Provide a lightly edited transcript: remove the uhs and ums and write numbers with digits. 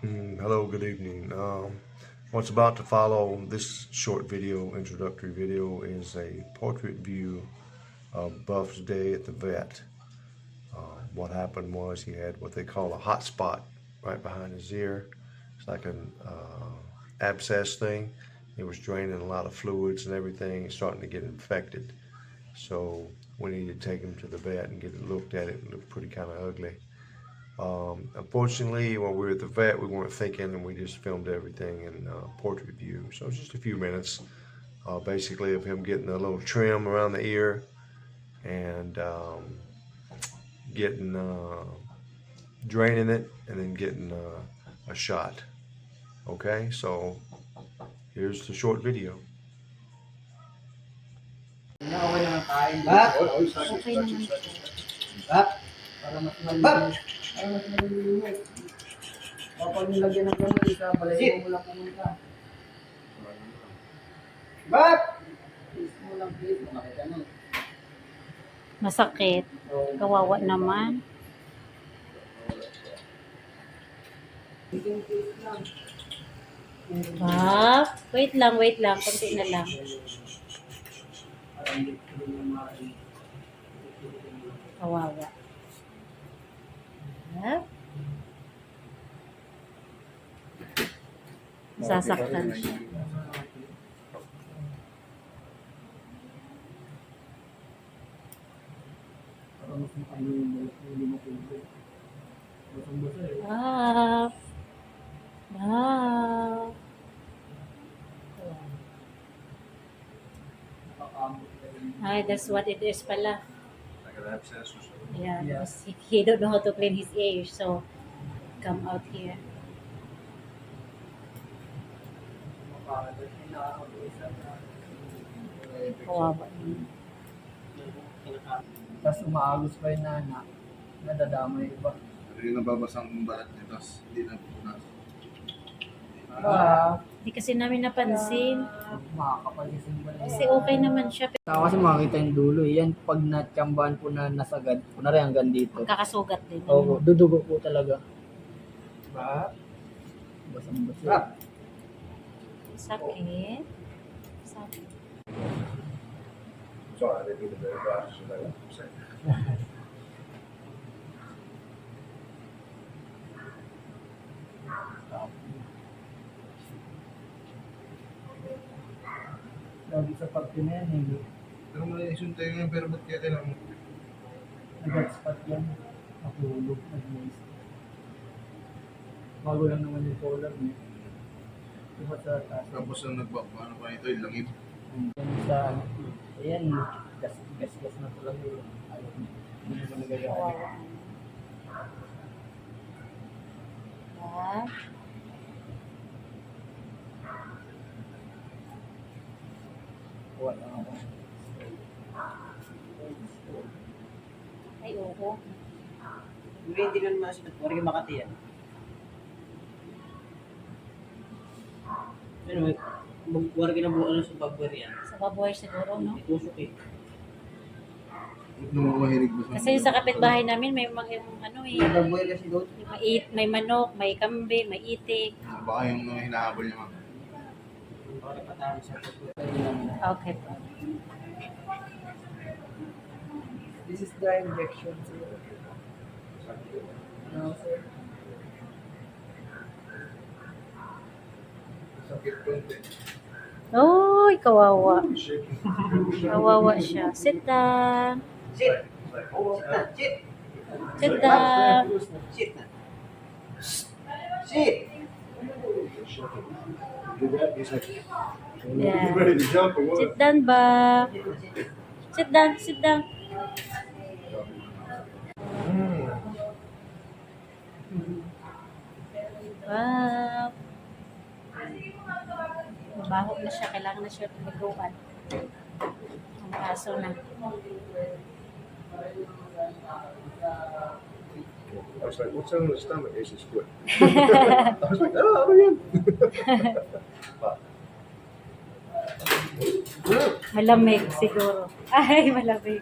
Hello, good evening. What's about to follow this short video, introductory video, is a portrait view of Buff's day at the vet. What happened was he had what they call a hot spot right behind his ear. It's like an abscess thing. It was draining a lot of fluids and everything, it's starting to get infected. So we need to take him to the vet and get it looked at. It looked pretty kind of ugly. Unfortunately, when we were at the vet, we weren't thinking, and we just filmed everything in portrait view. So it's just a few minutes, basically, of him getting a little trim around the ear and getting draining it, and then getting a shot. Okay, so here's the short video. Okay naman kain. Bak! Okay naman. Bak! Para mas malinis. Para mas malinis. Kapag nilagyan ng gamot, isa, balay mo lang pumunta. Bak! Please mo lang, please. Makita na. Masakit. Kawawa naman. Bak, wait lang. Kunti na lang. Kawawa. Bak. Sasaktan siya. Bak. Bak. Ay, that's what it is pala. Like an abscess or something. Yeah, he don't know how to clean his ears, so come out here. Kawawa naman. Tapos umaagos pa yung nana. Nadadamay iba. Yung nababasang balat niya, tapos hindi na pupunas. Hindi kasi namin napansin. Makakapagising ba Kasi okay naman siya. Kasi makakita yung dulo. Yan, pag natsambahan po na nasagad, kunwari hanggang dito. Kakasugat din. Oo, dudugo po talaga. Ba? Basang-basa. Sakit. Sakit. Sorry, they do the very best, so they won't say. Lagi sa parte na yan, hindi. Pero malinis yung tayo ngayon, pero ba't kaya kailangan mo? Nag-spot yan. Nakulog, nag-moist. Bago lang naman yung collar niya. Diba sa taas? Tapos ang ano pa ito, yung langit. Yan sa, ayan, gas na po lang yun. Ayaw, hindi naman nagagawa. Kawawa. Bak. Kuha lang ako. Ay, oo. Hindi naman masakit. Huwag yung Makati yan. Ano, huwag yung nabuo sa babwer yan. Sa baboy siguro, no? Itusok eh. Huwag naman mahirig ba Kasi sa kapitbahay namin, may mga ano eh. May babwer kasi doon. May manok, may kambing, may itik. Baka yung hinahabol niya mga. Huwag patawag sa babwer. Okay. This is the injection, sir. No, sir. Sakit konti. Uy, kawawa. Kawawa siya. Sit down. Sit! Sit! Sit down. Sit na. Sit! Do that, he's like, Yeah. ready to jump or what? Sit down ba? Sit down, sit down. Wow. Mabaho na siya. Kailangan na siya tuliguan. Ang kaso na. I was like, what's on the stomach? It's his foot. I was like, oh, ano yan? Malamig siguro. Ay, malamig.